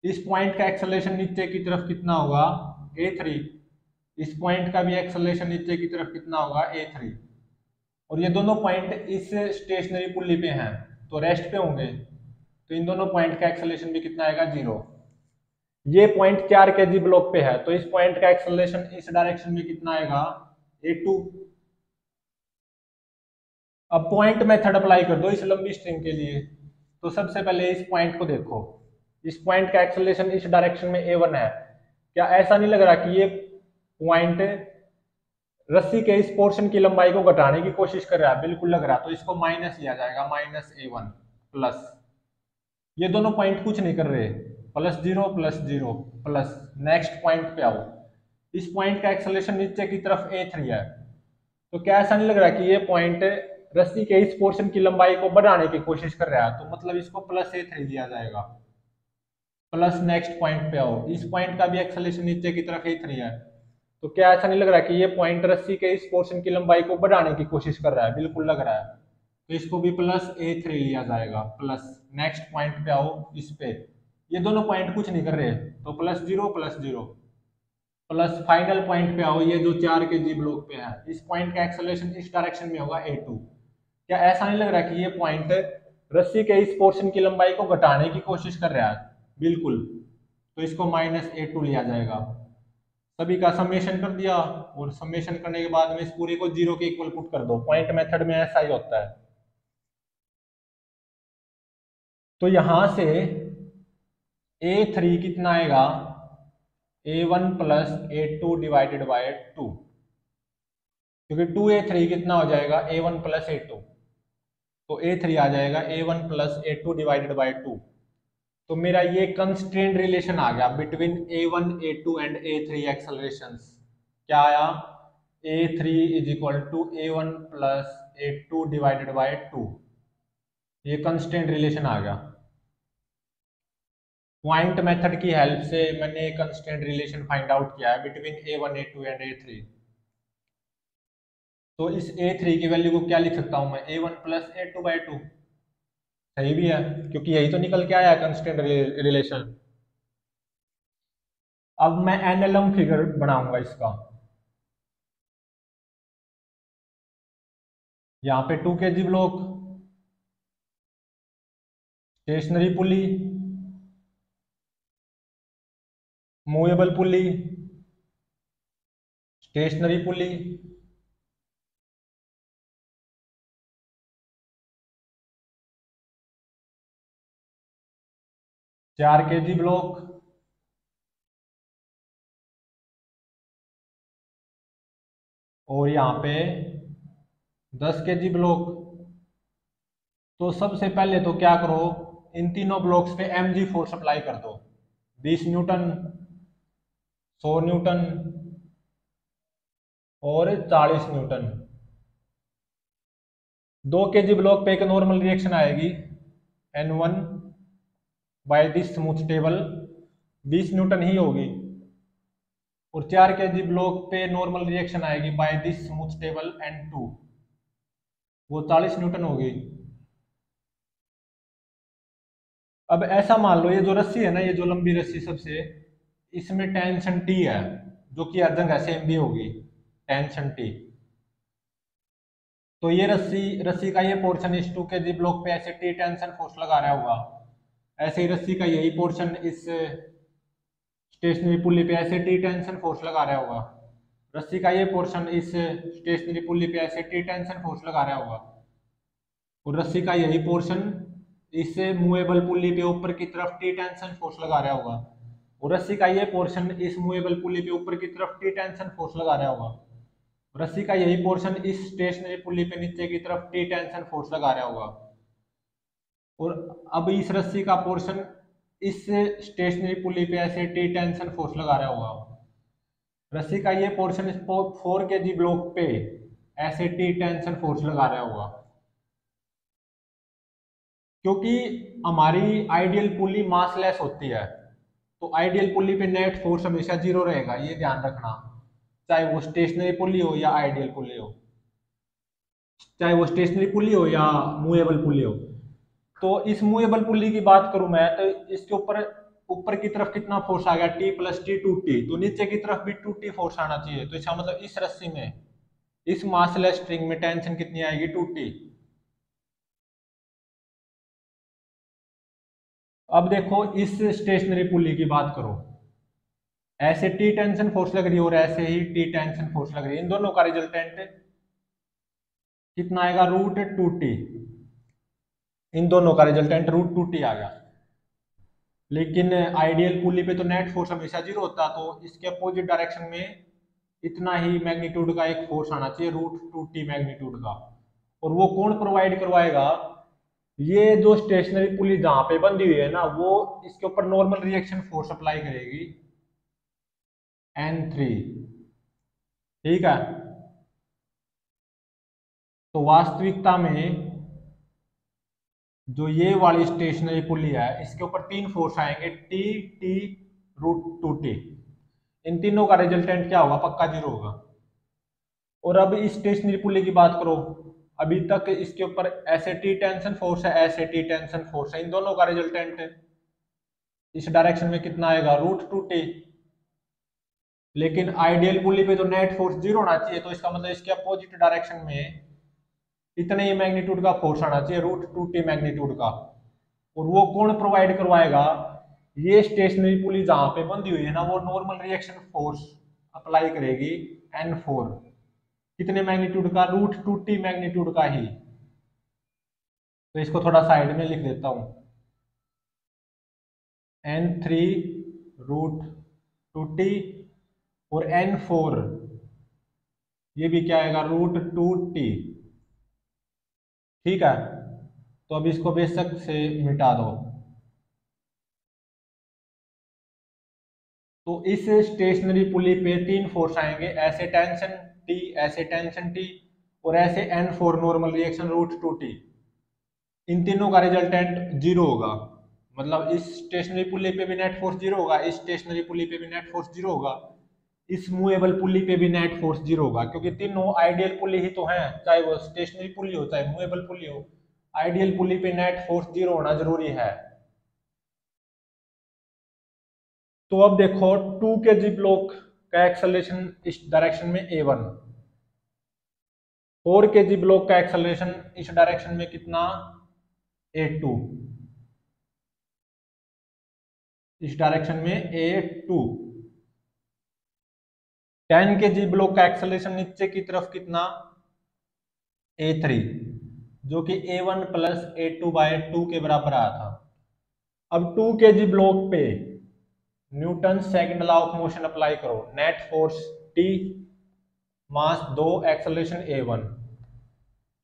इस पॉइंट का एक्सेलरेशन नीचे की तरफ कितना होगा, A3। इस पॉइंट का भी एक्सेलरेशन नीचे की तरफ कितना होगा, A3। और ये दोनों पॉइंट इस स्टेशनरी पुली पे हैं तो रेस्ट पे होंगे, तो इन दोनों पॉइंट का एक्सेलरेशन भी कितना आएगा, 0। ये पॉइंट 4 kg ब्लॉक पे है तो इस पॉइंट का एक्सेलरेशन इस डायरेक्शन में कितना आएगा, A2। अब पॉइंट मेथड अप्लाई कर दो इस लंबी स्ट्रिंग के लिए। तो सबसे पहले इस पॉइंट को देखो, इस पॉइंट का एक्सेलरेशन इस डायरेक्शन में A1 है। क्या ऐसा नहीं लग रहा कि ये पॉइंट रस्सी के इस पोर्शन की लंबाई को घटाने की कोशिश कर रहा है, बिल्कुल लग रहा है। तो इसको माइनस लिया जाएगा, -A1 प्लस, ये दोनों पॉइंट कुछ नहीं कर रहे, +0 +0 प्लस, नेक्स्ट पॉइंट पे आओ, इस पॉइंट का एक्सेलरेशन नीचे की तरफ A3 है। तो क्या ऐसा नहीं लग रहा कि ये पॉइंट रस्सी के इस पोर्शन की लंबाई को बढ़ाने की कोशिश कर रहा है, तो मतलब इसको +A3 दिया जाएगा। प्लस नेक्स्ट पॉइंट पे आओ, इस पॉइंट का भी एक्सेलरेशन नीचे की तरफ A3 है। तो क्या ऐसा नहीं लग रहा कि ये पॉइंट रस्सी के इस पोर्शन की लंबाई को बढ़ाने की कोशिश कर रहा है, बिल्कुल लग रहा है। तो इसको भी +A3 लिया जाएगा। प्लस नेक्स्ट पॉइंट पे आओ, इस पे ये दोनों पॉइंट कुछ नहीं कर रहे, तो +0 +0 प्लस फाइनल पॉइंट पे आओ, ये जो 4 kg ब्लॉक पे है, इस पॉइंट का एक्सेलरेशन इस डायरेक्शन में होगा A2। क्या ऐसा नहीं लग रहा कि ये पॉइंट रस्सी के इस पोर्शन की लंबाई को घटाने की कोशिश कर रहा है, बिल्कुल। तो इसको -A2 लिया जाएगा। सभी का समेशन कर दिया, और समेशन करने के बाद में इस पूरे को 0 के इक्वल पुट कर दो। पॉइंट मेथड में ऐसा ही होता है। तो यहां से A3 कितना आएगा, A1 + A2 डिवाइडेड बाय 2, क्योंकि 2A3 कितना हो जाएगा, A1 + A2, तो A3 आ जाएगा A1 + A2 डिवाइडेड बाय 2। तो मेरा ये कंस्ट्रेंट रिलेशन आ गया between A1 A2 and A3 एक्सेलरेशंस। क्या आया, A3 = A1 + A2 divided by 2। ये कंस्ट्रेंट रिलेशन आ गया। पॉइंट मेथड की हेल्प से मैंने कंस्ट्रेंट रिलेशन फाइंड आउट किया है between A1 A2 and A3। तो इस A3 की वैल्यू को क्या लिख सकता हूं मैं, A1 प्लस A2/2। सही भी है क्योंकि यही तो निकल के आया है कंस्टेंट रिलेशन। अब मैं एनएलएम फिगर बनाऊंगा इसका। यहाँ पे 2 kg ब्लॉक, स्टेशनरी पुली, मूवेबल पुली, स्टेशनरी पुली, 4 kg ब्लॉक, और यहाँ पे 10 kg ब्लॉक। तो सबसे पहले तो क्या करो, इन तीनों ब्लॉक्स पे mg फोर्स अप्लाई कर दो, 20 न्यूटन, 100 न्यूटन और 40 न्यूटन। 2 kg ब्लॉक पे एक नॉर्मल रिएक्शन आएगी N1 by this smooth table, 20 newton ही होगी। और 4 kg ब्लॉक पे नॉर्मल रिएक्शन आएगी by this smooth table N2, वो 40 न्यूटन होगी। अब ऐसा मान लो ये जो रस्सी है ना, ये जो लंबी रस्सी सबसे, इसमें टेंशन T है, जो कि हर जगह सेम भी होगी, टेंशन T। तो ये रस्सी का ये पोर्शन इस 2 kg ब्लॉक पे ऐसे T टेंशन फोर्स लगा रहा होगा, ऐसे ही रस्सी का यही पोर्शन इस स्टेशनरी पुल्ली पे ऐसे T टेंशन फोर्स लगा रहा होगा, रस्सी का ये पोर्शन इस स्टेशनरी पुल्ली पे ऐसे T टेंशन फोर्स लगा रहा होगा, और रस्सी का यही पोर्शन इस मूवेबल पुल्ली पे ऊपर की तरफ T टेंशन फोर्स लगा रहा होगा, और रस्सी का ये पोर्शन इस मूवेबल पुल्ली पे ऊपर की तरफ T टेंशन फोर्स लगा रहा होगा, रस्सी का यही पोर्शन इस स्टेशनरी पुल्ली पे नीचे की तरफ T टेंशन फोर्स लगा रहा होगा। और अब इस रस्सी का पोर्शन इस स्टेशनरी पुल्ली पे ऐसे T टेंशन फोर्स लगा रहा होगा, रस्सी का ये पोर्शन इस 4 kg ब्लॉक पे ऐसे T टेंशन फोर्स लगा रहा होगा। क्योंकि हमारी आइडियल पुल्ली मासलेस होती है, तो आइडियल पुल्ली पे नेट फोर्स हमेशा 0 रहेगा, ये ध्यान रखना, चाहे वो स्टेशनरी पुल्ली हो या आइडियल पुल्ली हो, चाहे वो स्टेशनरी पुल्ली हो या मूवेबल पुल्ली हो। तो इस मूवेबल पुल्ली की बात करूं मैं, तो इसके ऊपर ऊपर की तरफ कितना फोर्स आ गया, T प्लस T 2T, तो नीचे की तरफ भी 2T फोर्स आना चाहिए। तो इसका मतलब इस रस्सी में, इस मासलेस स्ट्रिंग में टेंशन कितनी आएगी, 2T। अब देखो इस स्टेशनरी पुल्ली की बात करो, ऐसे T टेंशन फोर्स लग रही है और ऐसे ही T टेंशन फोर्स लग रही है, इन दोनों का रिजल्टेंट कितना आएगा, √2T। इन दोनों का रिजल्टेंट √2T आ गया। लेकिन आइडियल पुल्ली पे तो नेट फोर्स हमेशा 0 होता, तो इसके अपोजिट डायरेक्शन में इतना ही मैग्नीट्यूड का एक फोर्स आना चाहिए, √2T मैग्नीट्यूड का। और वो कौन प्रोवाइड करवाएगा, ये जो स्टेशनरी पुल्ली जहां पे बंधी हुई है ना, वो इसके ऊपर नॉर्मल रिएक्शन फोर्स अप्लाई करेगी N3, ठीक है। तो वास्तविकता में जो ये वाली स्टेशनरी पुल्ली है, इसके ऊपर 3 फोर्स आएंगे, T T √2T। इन तीनों का रिजल्टेंट क्या होगा, पक्का 0 होगा। और अब इस स्टेशनरी पुल्ली की बात करो, अभी तक इसके ऊपर ऐसे T टेंशन फोर्स है, ऐसे T टेंशन फोर्स है, इन दोनों का रिजल्टेंट इस डायरेक्शन में कितना आएगा, √2T। लेकिन आइडियल पुल्ली पे तो नेट फोर्स 0 होना चाहिए, तो इसका मतलब इसके अपोजिट डायरेक्शन में इतने ही मैग्नीट्यूड का फोर्स आना चाहिए, √2T मैग्नीट्यूड का। और वो कौन प्रोवाइड करवाएगा, ये स्टेशनरी पुली जहां पे बंधी हुई है ना, वो नॉर्मल रिएक्शन फोर्स अप्लाई करेगी N4, कितने मैग्नीट्यूड का, √2T मैग्नीट्यूड का ही। तो इसको थोड़ा साइड में लिख देता हूं, N3 √2T और N4 ये भी क्या आएगा, √2T, ठीक है। तो अब इसको बेशक से मिटा दो। तो इस स्टेशनरी पुली पे 3 फोर्स आएंगे, ऐसे टेंशन T, ऐसे टेंशन T और ऐसे N4 नॉर्मल रिएक्शन √2T। इन तीनों का रिजल्टेंट 0 होगा, मतलब इस स्टेशनरी पुली पे भी नेट फोर्स 0 होगा, इस स्टेशनरी पुली पे भी नेट फोर्स 0 होगा। इस मूवेबल पुली पे भी नेट फोर्स 0 होगा, क्योंकि तीनों आइडियल पुली ही तो हैं, चाहे वो स्टेशनरी पुली हो चाहे मूवेबल पुली हो, आइडियल पुली पे नेट फोर्स 0 होना जरूरी है। तो अब देखो 2 kg ब्लॉक का एक्सेलरेशन इस डायरेक्शन में a1, 4 kg ब्लॉक का एक्सेलरेशन इस डायरेक्शन में कितना a2, इस डायरेक्शन में a2, 10 kg ब्लॉक का एक्सेलरेशन नीचे की तरफ कितना a3, जो कि a1 प्लस a2 बाय 2 के बराबर आया था। अब 2 kg ब्लॉक पे Newton second law of motion apply करो, नेट फोर्स T, मास 2, एक्सेलरेशन a1,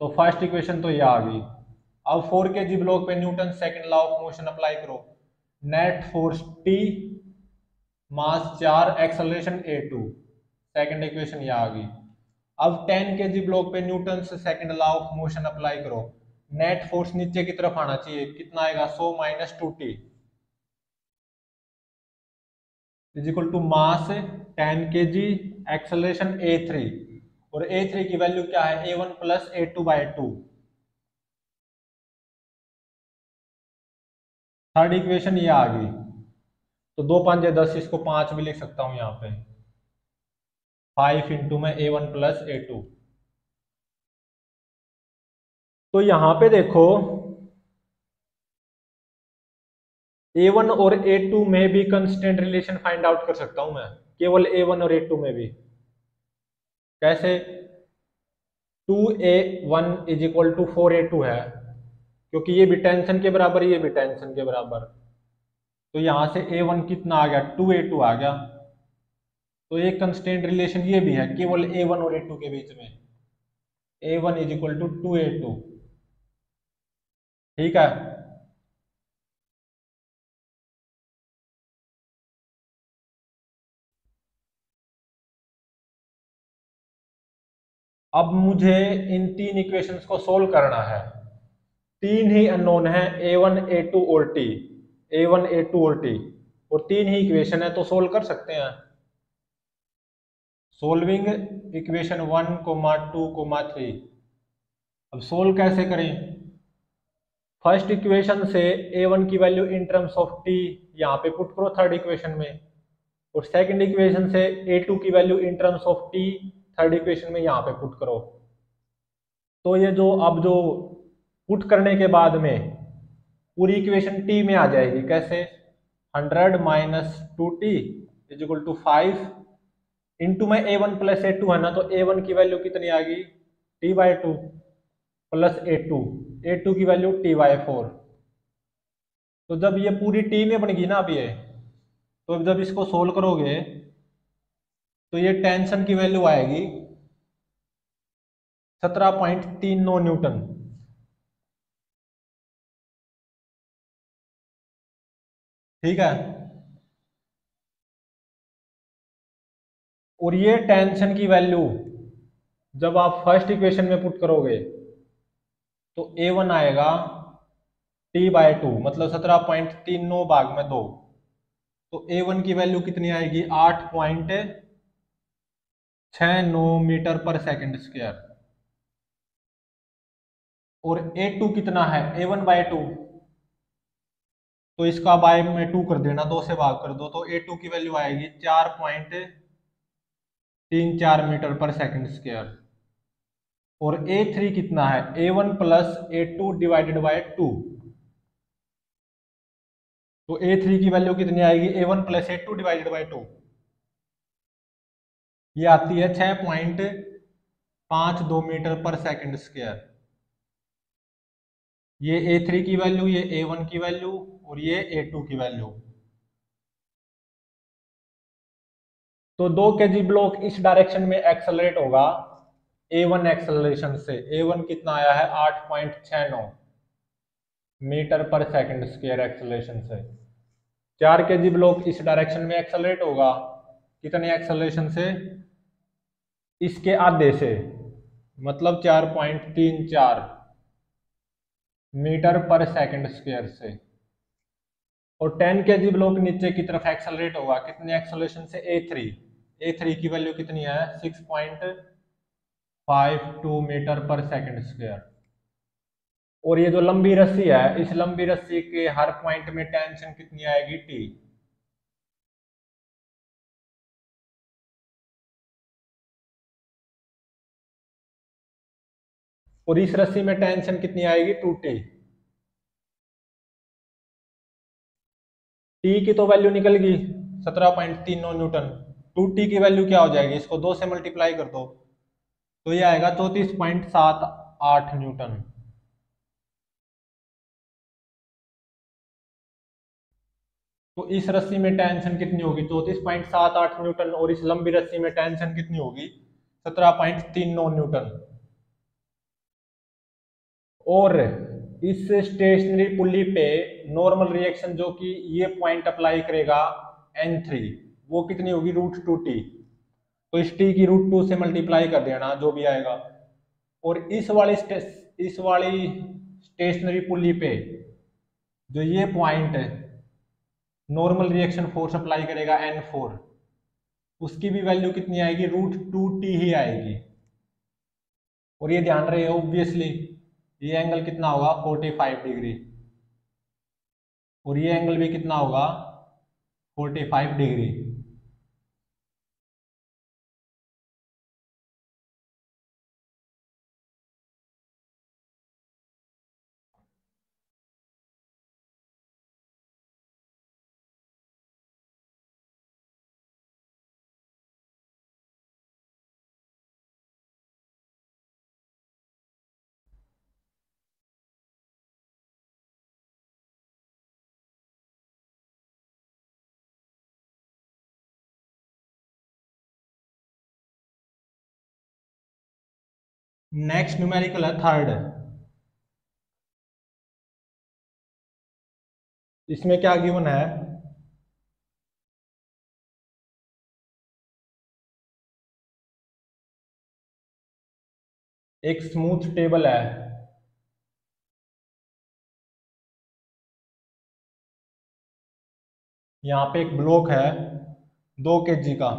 तो फर्स्ट इक्वेशन तो ये आ गई। अब 4 kg ब्लॉक पे Newton second law of motion apply करो, net force T, mass 4, acceleration a2, second equation ये आ गई। अब 10 kg ब्लॉक पे न्यूटन से second law of motion apply करो, नेट फोर्स नीचे की तरफ आना चाहिए, कितना आएगा 100 minus 2T is equal to mass 10 kg, acceleration a3, और a3 की वैल्यू क्या है a1 plus a2 bye 2। Third equation ये आ गई, तो 2 5 10, इसको 5 भी लिख सकता हूं यहाँ पे, 5 इंटू में a1 प्लस a2। तो यहां पे देखो a1 और a2 में भी कंस्टेंट रिलेशन फाइंड आउट कर सकता हूं मैं, केवल a1 और a2 में भी। कैसे? 2a1 is equal to 4a2 है, क्योंकि ये भी टेंशन के बराबर, ये भी टेंशन के बराबर, तो यहां से a1 कितना आ गया 2a2 आ गया। तो एक कंस्टेंट रिलेशन ये भी है केवल a1 और a2 के बीच में, a1 is equal to 2a2। ठीक है, अब मुझे इन तीन इक्वेशंस को सोल्व करना है। तीन ही अननोन है, a1 a2 और t, a1 a2 और t, और तीन ही इक्वेशन है, तो सोल्व कर सकते हैं। Solving equation 1, 2, 3। अब सोल्व कैसे करें? फर्स्ट इक्वेशन से a1 की value in terms of t यहाँ पे पुट करो थर्ड इक्वेशन में, और सेकंड इक्वेशन से a2 की value in terms of t third equation में यहाँ पे पुट करो। तो ये जो अब जो पुट करने के बाद में पूरी इक्वेशन t में आ जाएगी, कैसे? 100 minus 2t is equal to 5 into में a1 प्लस a2 है ना, तो a1 की वैल्यू कितनी आ गई t बाई 2 प्लस a2 की वैल्यू t बाई 4। तो जब ये पूरी t में बन गई ना अब ये, तो जब इसको सोल्व करोगे तो ये टेंशन की वैल्यू आएगी 17.39 न्यूटन। ठीक है, और ये टेंशन की वैल्यू जब आप फर्स्ट इक्वेशन में पुट करोगे तो a1 आएगा t बाय 2, मतलब 17.39 भाग में 2, तो a1 की वैल्यू कितनी आएगी 8.69 मीटर पर सेकंड स्क्वायर। और a2 कितना है a1 बाय 2, तो इसका बाय में 2 कर देना, 2 से भाग कर दो, तो a2 की वैल्यू आएगी 4.34 मीटर पर सेकंड स्क्वायर। और a3 कितना है a1 plus a2 divided by 2, तो a3 की वैल्यू कितनी आएगी a1 plus a2 divided by 2, ये आती है 6.52 मीटर पर सेकंड स्क्वायर। ये a3 की वैल्यू, ये a1 की वैल्यू, और ये a2 की वैल्यू। तो 2 kg ब्लॉक इस डायरेक्शन में एक्सेलरेट होगा a1 एक्सेलरेशन से, a1 कितना आया है 8.69 metre per second square acceleration से। 4 kg ब्लॉक इस डायरेक्शन में एक्सेलरेट होगा कितने एक्सेलरेशन से? इसके आधे से, मतलब 4.34 मीटर पर सेकंड स्क्वायर से। और 10 kg ब्लॉक नीचे की तरफ एक्सेलरेट होगा कितने एक्सेलरेशन से? a3, A3 की वैल्यू कितनी है 6.52 मीटर पर सेकंड स्क्वायर। और ये जो लंबी रस्सी है, इस लंबी रस्सी के हर पॉइंट में टेंशन कितनी आएगी T। और इस रस्सी में टेंशन कितनी आएगी 2T। T की तो वैल्यू निकल गई 17.39 न्यूटन। 2T की वैल्यू क्या हो जाएगी, इसको 2 से मल्टीप्लाई कर दो तो ये आएगा 34.78 न्यूटन। तो इस रस्सी में टेंशन कितनी होगी 34.78 न्यूटन, और इस लंबी रस्सी में टेंशन कितनी होगी 17.39 न्यूटन। और इस स्टेशनरी पुल्ली पे नॉर्मल रिएक्शन जो कि ये पॉइंट अप्लाई करेगा N3, वो कितनी होगी √2T। तो इस T की √2 से मल्टीप्लाई कर देना जो भी आएगा। और इस वाली स्टेशनरी पुल्ली पे जो ये point normal reaction force apply करेगा N4, उसकी भी वैल्यू कितनी आएगी √2T ही आएगी। और ये ध्यान रहे ऑब्वियसली ये एंगल कितना होगा 45 डिग्री, और ये एंगल भी कितना होगा 45 डिग्री। नेक्स्ट न्यूमेरिकल है थर्ड। इसमें क्या गिवन है, एक स्मूथ टेबल है, यहाँ पे एक ब्लॉक है 2 kg का,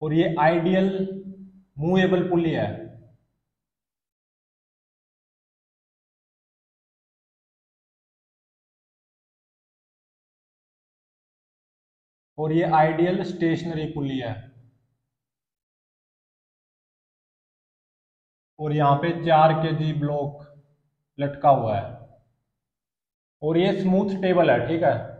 और ये आइडियल मूवेबल पुली है। और ये आइडियल स्टेशनरी पुली है। और यहाँ पे 4 kg ब्लॉक लटका हुआ है, और ये स्मूथ टेबल है, ठीक है।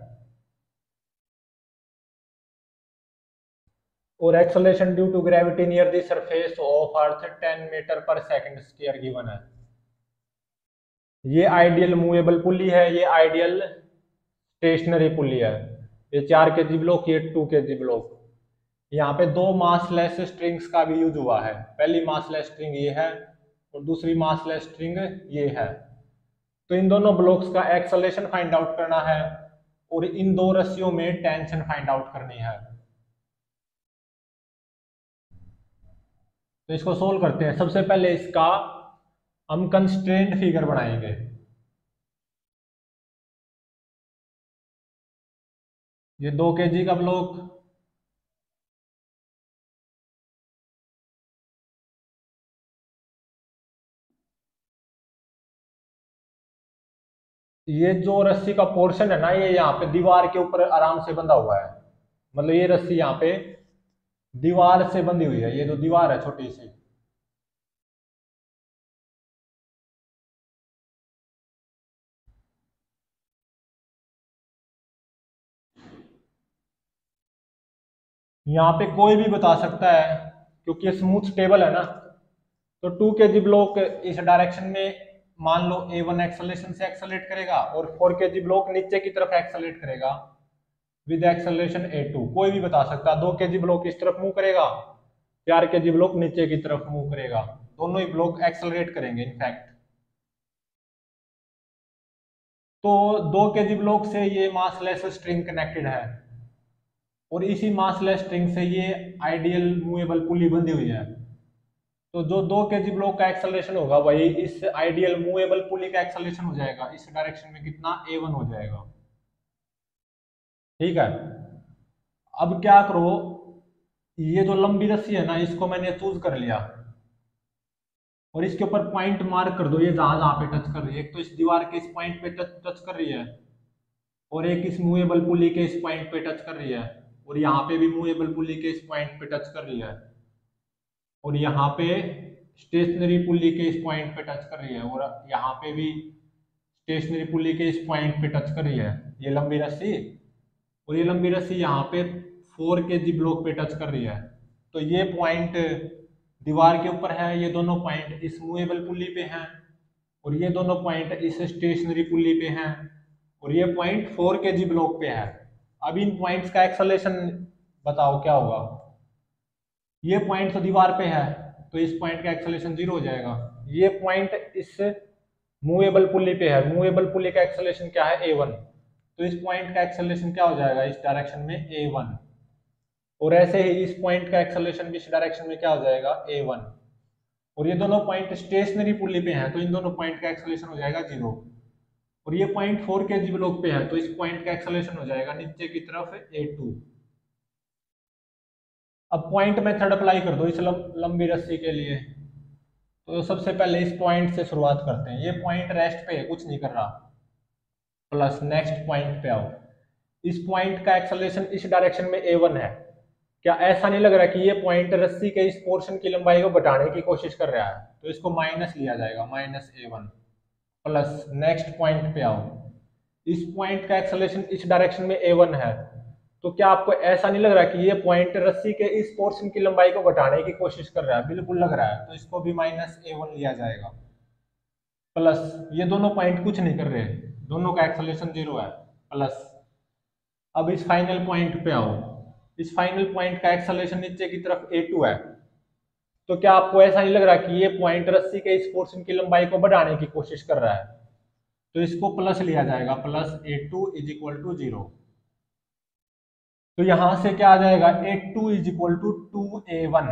और acceleration due to gravity near the surface of earth 10 metre per second square given है। ये आइडियल मूवेबल पुली है, ये आइडियल स्टेशनरी पुली है। ये 4 kg ब्लॉक, ये 2 kg ब्लॉक। यहाँ पे 2 मासलेस स्ट्रिंग्स का भी यूज हुआ है। पहली मासलेस स्ट्रिंग ये है और दूसरी मासलेस स्ट्रिंग ये है। तो इन दोनों ब्लॉक्स का एक्सेलरेशन फाइंड आउट करना है और इन 2 रस्सियों में टेंशन फाइंड आउट करनी है। तो इसको सोल्व करते हैं। सबसे पहले इसका हम कंस्ट्रेंट फिगर बनाएंगे। ये 2 kg का ब्लॉक, ये जो रस्सी का पोर्शन है ना, ये यहाँ पे दीवार के ऊपर आराम से बंधा हुआ है। मतलब ये रस्सी यहाँ पे दीवार से बंधी हुई है, ये जो दीवार है छोटी सी। यहाँ पे कोई भी बता सकता है क्योंकि ये स्मूथ टेबल है ना। तो 2 kg ब्लॉक इस डायरेक्शन में मान लो A1 एक्सेलरेशन से एक्सेलरेट करेगा और 4 kg ब्लॉक नीचे की तरफ एक्सेलरेट करेगा विद एक्सेलरेशन A2। कोई भी बता सकता है 2 kg ब्लॉक इस तरफ मूव करेगा, 4 kg ब्लॉक नीचे की तरफ मूव करेगा। दोनों ही ब्लॉक एक्सेलरेट करेंगे इनफैक्ट। तो 2 kg ब्लॉक से ये मासलेस स्ट्रिंग कनेक्टेड है और इसी मासलेस स्ट्रिंग से ये आइडियल मूवेबल पुली बंधी हुई है। तो जो 2 kg ब्लॉक का एक्सेलरेशन होगा वही इस आइडियल मूवेबल पुली का एक्सेलरेशन हो जाएगा, इस डायरेक्शन में कितना a1 हो जाएगा। ठीक है, अब क्या करो, ये जो लंबी रस्सी है ना इसको मैंने चूज कर लिया और इसके ऊपर पॉइंट मार्क कर दो, ये जहां जहां पे टच कर रही है, एक तो इस दीवार के इस पॉइंट पे टच कर रही है और एक इस मूवेबल पुली के इस पॉइंट पे टच कर रही है और यहाँ पे भी मूवेबल पुली के इस पॉइंट पे टच कर रही है और यहाँ पे स्टेशनरी पुली के इस पॉइंट पे टच कर रही है और यहाँ पे भी स्टेशनरी पुली के इस पॉइंट पे टच कर रही है ये लंबी रस्सी, और ये लंबी रस्सी यहाँ पे 4 kg ब्लॉक पे टच कर रही है। तो ये पॉइंट दीवार के ऊपर है, ये दोनों पॉइंट इस मूवेबल पुली पे हैं और ये दोनों पॉइंट इस स्टेशनरी पुली पे हैं और ये पॉइंट 4 kg ब्लॉक पे है। अब इन पॉइंट्स का एक्सेलरेशन बताओ क्या होगा। ये पॉइंट तो दीवार पे है तो इस पॉइंट का एक्सेलरेशन 0 हो जाएगा। ये पॉइंट इस मूवेबल पुली पे है, मूवेबल पुली का एक्सेलरेशन क्या है a1, तो इस पॉइंट का एक्सेलरेशन क्या हो जाएगा इस डायरेक्शन में a1, और ऐसे ही इस पॉइंट का एक्सेलरेशन भी इस डायरेक्शन में क्या हो जाएगा a1, और ये दोनों पॉइंट स्टेशनरी पुली पे हैं तो इन दोनों पॉइंट का एक्सेलरेशन हो जाएगा 0, और ये पॉइंट 4 kg ब्लॉक पे है तो इस पॉइंट का एक्सेलरेशन हो जाएगा नीचे की तरफ a2। अब पॉइंट मेथड अप्लाई कर दो इस लंबी रस्सी के लिए। तो सबसे पहले इस पॉइंट से शुरुआत करते हैं, ये पॉइंट रेस्ट पे है कुछ नहीं कर रहा, प्लस नेक्स्ट पॉइंट पे आओ, इस पॉइंट का एक्सेलरेशन इस डायरेक्शन में a1 है। क्या ऐसा नहीं लग रहा कि ये पॉइंट रस्सी के इस पोर्शन की लंबाई को घटाने की कोशिश कर रहा है, तो इसको माइनस लिया जाएगा, -a1, प्लस नेक्स्ट पॉइंट पे आओ, इस पॉइंट का एक्सेलरेशन इस डायरेक्शन में a1 है, तो क्या आपको ऐसा नहीं लग रहा कि ये पॉइंट रस्सी के इस पोर्शन की लंबाई को घटाने की कोशिश कर रहा है, बिल्कुल लग रहा है, तो इसको भी -a1 लिया जाएगा, प्लस ये दोनों पॉइंट कुछ नहीं कर रहे, दोनों का एक्सेलरेशन 0 है, प्लस अब इस फाइनल पॉइंट पे आओ, इस फाइनल पॉइंट का एक्सेलरेशन नीचे की तरफ a2 है, तो क्या आपको ऐसा नहीं लग रहा कि ये पॉइंट रस्सी के इस पोर्शन की लंबाई को बढ़ाने की कोशिश कर रहा है, तो इसको प्लस लिया जाएगा, प्लस a2 = 0। तो यहां से क्या आ जाएगा a2 = 2a1,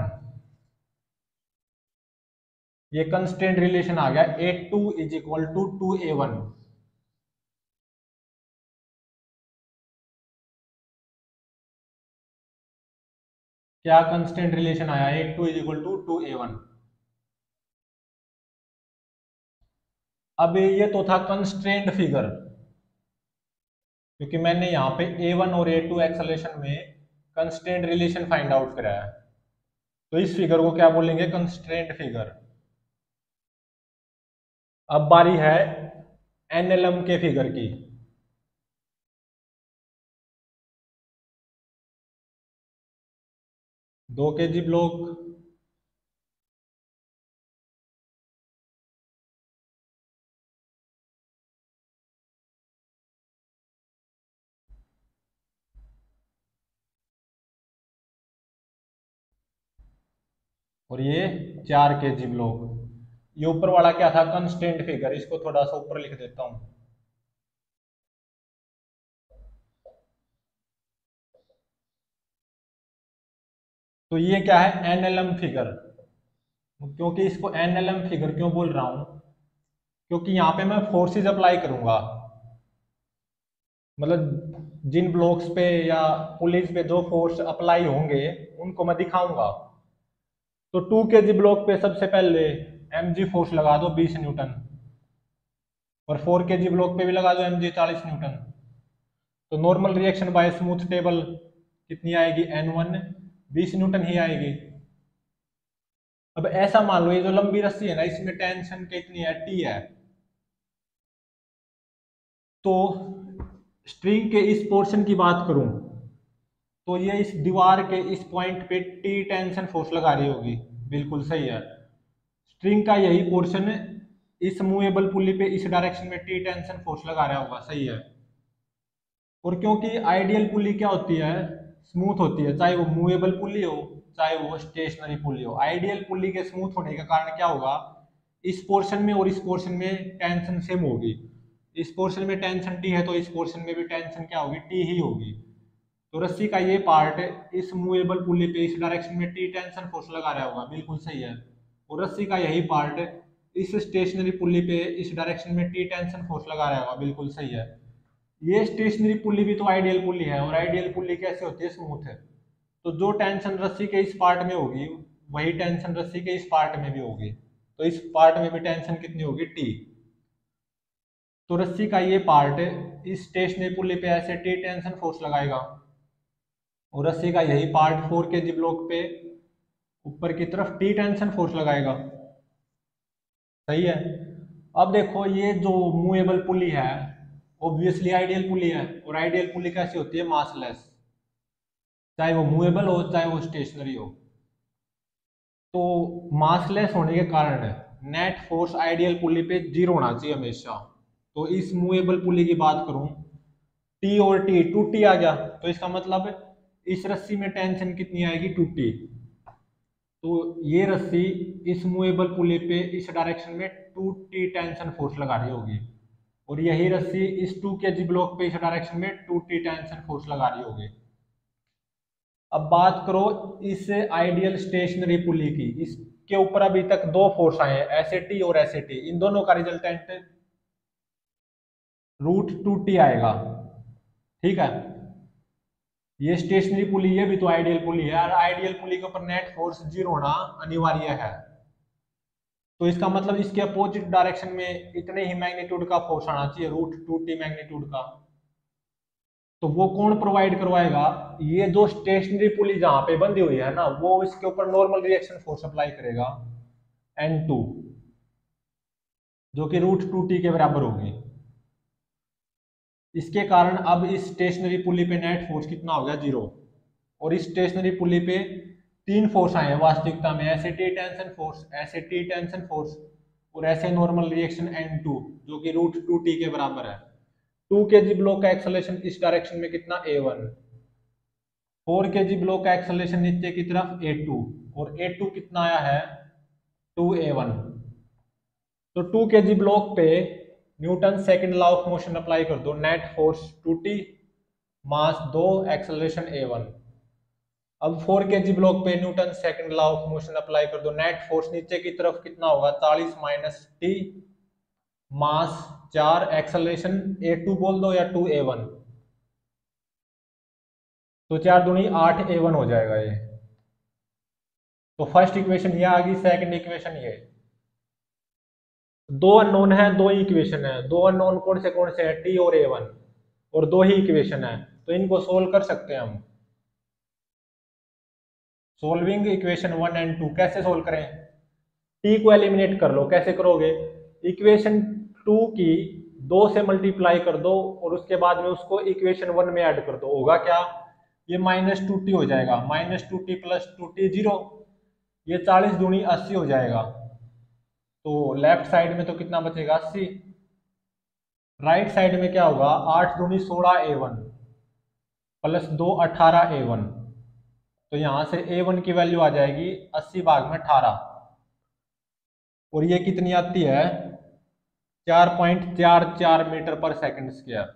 ये कंस्टेंट रिलेशन आ गया, a2 = 2a1। क्या कंस्टेंट रिलेशन आया, a2 = 2a1। अब ये तो था कंस्ट्रेंट फिगर, क्योंकि मैंने यहाँ पे a1 और a2 एक्सेलरेशन में कंस्ट्रेंट रिलेशन फाइंड आउट कराया है, तो इस फिगर को क्या बोलेंगे, कंस्ट्रेंट फिगर। अब बारी है एनएलएम के फिगर की। दो kg ब्लॉक, और ये 4 kg ब्लॉक। ये ऊपर वाला क्या था, कंस्टेंट फिगर, इसको थोड़ा सा ऊपर लिख देता हूं। तो ये क्या है, एनएलएम फिगर। क्योंकि इसको एनएलएम फिगर क्यों बोल रहा हूं, क्योंकि यहाँ पे मैं फोर्सेस अप्लाई करूंगा, मतलब जिन ब्लॉक्स पे या पुलिस पे जो फोर्स अप्लाई होंगे उनको मैं दिखाऊंगा। तो 2 kg ब्लॉक पे सबसे पहले mg फोर्स लगा दो 20 न्यूटन, और 4 kg ब्लॉक पे भी लगा दो mg 40 न्यूटन। तो normal reaction bye smooth table कितनी आएगी, n1 20 न्यूटन ही आएगी। अब ऐसा मान लो ये जो लंबी रस्सी है ना, इसमें टेंशन कितनी है, T है, तो स्ट्रिंग के इस पोर्शन की बात करूं तो ये इस दीवार के इस पॉइंट पे T टेंशन फोर्स लगा रही होगी, बिल्कुल सही है। स्ट्रिंग का यही पोर्शन इस मूवेबल पुली पे इस डायरेक्शन में T टेंशन फोर्स लगा रहा होगा, सही है। और क्योंकि आइडियल पुली क्या होती है, स्मूथ होती है, चाहे वो मूवेबल पुली हो चाहे वो स्टेशनरी पुली हो। आइडियल पुली के स्मूथ होने के कारण क्या होगा, इस पोर्शन में और इस पोर्शन में टेंशन सेम होगी। इस पोर्शन में टेंशन T है तो इस पोर्शन में भी टेंशन क्या होगी, T ही होगी। तो रस्सी का ये पार्ट इस मूवेबल पुली पे इस डायरेक्शन में T टेंशन फोर्स लगा रहा होगा, बिल्कुल सही है। और रस्सी का यही पार्ट इस स्टेशनरी पुल्ली पे इस डायरेक्शन में टी टेंशन फोर्स लगा रहेगा। बिल्कुल सही है। ये स्टेशनरी पुल्ली भी तो आइडियल पुल्ली है, और आइडियल पुल्ली कैसे होती है? स्मूथ है। तो जो टेंशन रस्सी के इस पार्ट में होगी वही टेंशन रस्सी के इस पार्ट में भी होगी। तो इस पार्ट में भी टेंशन कितनी होगी? टी। तो रस्सी का ये पार्ट इस स्टेशनरी पुल्ली पे ऐसे टी टेंशन फोर्स लगाएगा, और रस्सी का यही पार्ट 4 kg ब्लॉक पे ऊपर की तरफ टी टेंशन फोर्स लगाएगा। सही है। अब देखो ये जो मूवेबल पुली है ऑब्वियसली आइडियल पुली है, और आइडियल पुली कैसी होती है? मासलेस, चाहे वो मूवेबल हो चाहे वो स्टेशनरी हो। तो मासलेस होने के कारण नेट फोर्स आइडियल पुली पे जीरो होना चाहिए हमेशा। तो इस मूवेबल पुली की बात करूं, टी और टी 2T आ गया, तो इसका मतलब इस रस्सी में टेंशन कितनी आएगी? 2T। तो ये रस्सी इस मूवेबल पुली पे इस डायरेक्शन में 2T टेंशन फोर्स लगा रही होगी, और यही रस्सी इस 2 kg ब्लॉक पे इस डायरेक्शन में 2T टेंशन फोर्स लगा रही होगी। अब बात करो इस आइडियल स्टेशनरी पुली की। इसके ऊपर अभी तक दो फोर्स आए हैं, ऐसे टी और ऐसे टी। इन दोनों का रिजल्टेंट √2T आएगा। ठीक है। ये स्टेशनरी पुली, ये भी तो आइडियल पुली है, और आइडियल पुली के ऊपर नेट फोर्स जीरो होना अनिवार्य है। तो इसका मतलब इसके अपोजिट डायरेक्शन में इतने ही मैग्नीट्यूड का फोर्स आना चाहिए, √2T मैग्नीट्यूड का। तो वो कौन प्रोवाइड करवाएगा? ये जो स्टेशनरी पुली जहां पे बंधी हुई है ना, वो इसके ऊपर नॉर्मल रिएक्शन फोर्स अप्लाई करेगा N2, जो कि √2T के बराबर होगी। इसके कारण अब इस स्टेशनरी पुली पे नेट फोर्स कितना हो गया? जीरो। और इस स्टेशनरी पुली पे तीन फोर्स आए हैं वास्तविकता में, ऐसे टी टेंशन फोर्स, ऐसे टी टेंशन फोर्स, और ऐसे नॉर्मल रिएक्शन N2, जो कि √2T के बराबर है। 2 kg ब्लॉक का एक्सेलरेशन इस डायरेक्शन में कितना? A1। 4 kg ब्लॉक का एक्सेलरेशन नीचे की तरफ A2, और A2 कितना आया है? 2A1। तो 2 kg ब्लॉक पे Newton second law of motion apply कर दो, नेट फोर्स 2T, मास 2, एक्सेलरेशन A1। अब 4 kg ब्लॉक पे Newton second law of motion apply कर दो, नेट फोर्स नीचे की तरफ कितना होगा? 40 minus T, mass 4, acceleration A2 बोल दो या 2A1। तो 4 दूनी 8A1 हो जाएगा ये। तो फर्स्ट इक्वेशन ये आ गई, सेकंड इक्वेशन ये। दो अननोन है, दो इक्वेशन है। दो अननोन कौन से है? T और A1, और दो ही इक्वेशन है, तो इनको सोल्व कर सकते हैं हम। सोल्विंग इक्वेशन 1 एंड 2 कैसे सोल्व करें? T को एलिमिनेट कर लो। कैसे करोगे? इक्वेशन 2 की 2 से मल्टीप्लाई कर दो, और उसके बाद में उसको इक्वेशन 1 में ऐड कर दो। होगा क्या? ये -2T हो जाएगा, -2T प्लस 2T 0। ये 40 दूनी 80 हो जाएगा। तो लेफ्ट साइड में तो कितना बचेगा? 80। राइट साइड में क्या होगा? 8 दूनी 16A1 प्लस 2 18A1। तो यहां से A1 की वैल्यू आ जाएगी 80 भाग में 18, और ये कितनी आती है? 4.44 मीटर पर सेकंड स्क्वायर।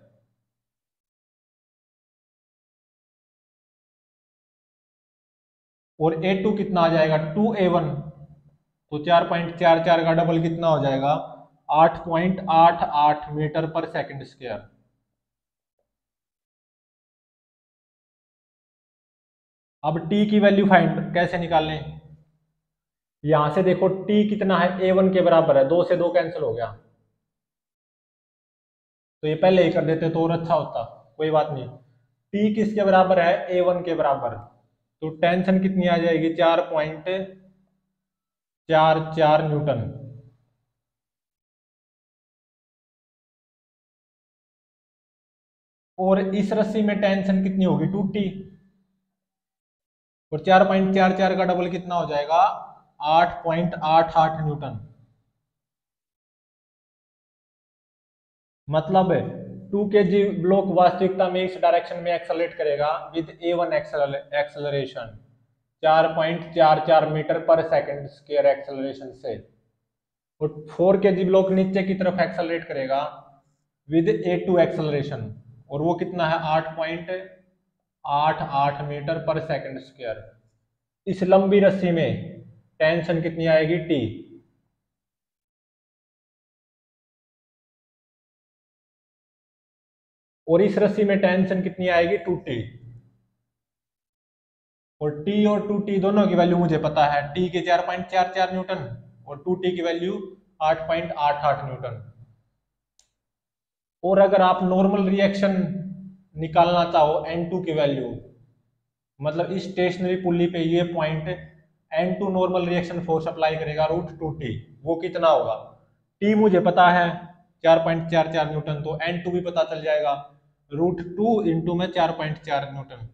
और A2 कितना आ जाएगा? 2A1। तो 4.44 का डबल कितना हो जाएगा? 8.88 मीटर पर सेकंड स्क्वायर। अब T की वैल्यू फाइंड कैसे निकालें? यहां से देखो T कितना है? A1 के बराबर है, 2 से 2 कैंसिल हो गया, तो ये पहले ही कर देते तो और अच्छा होता। कोई बात नहीं। T किसके बराबर है? A1 के बराबर। तो टेंशन कितनी आ जाएगी? 4.44 न्यूटन। और इस रस्सी में टेंशन कितनी होगी? 2T। और 4.44 का डबल कितना हो जाएगा? 8.88 न्यूटन। मतलब 2 kg ब्लॉक वास्तविकता में इस डायरेक्शन में एक्सेलरेट करेगा with A1 acceleration 4.44 metre per second square acceleration से, और 4 kg ब्लॉक नीचे की तरफ एक्सेलरेट करेगा विद A2 एक्सेलरेशन, और वो कितना है? 8.88 मीटर पर सेकंड स्क्वायर। इस लंबी रस्सी में टेंशन कितनी आएगी टी। और इस रस्सी में टेंशन कितनी आएगी 2T। और टी और 2T दोनों की वैल्यू मुझे पता है, टी के 4.44 न्यूटन और 2T की वैल्यू 8.88 न्यूटन। और अगर आप नॉर्मल रिएक्शन निकालना चाहो N2 की वैल्यू, मतलब इस स्टेशनरी पुल्ली पे ये point N2 normal reaction force apply करेगा √2T, वो कितना होगा। T मुझे पता है 4.44 न्यूटन, तो N2 भी पता चल जाएगा √2 इंटू में 4.4 न्यूटन।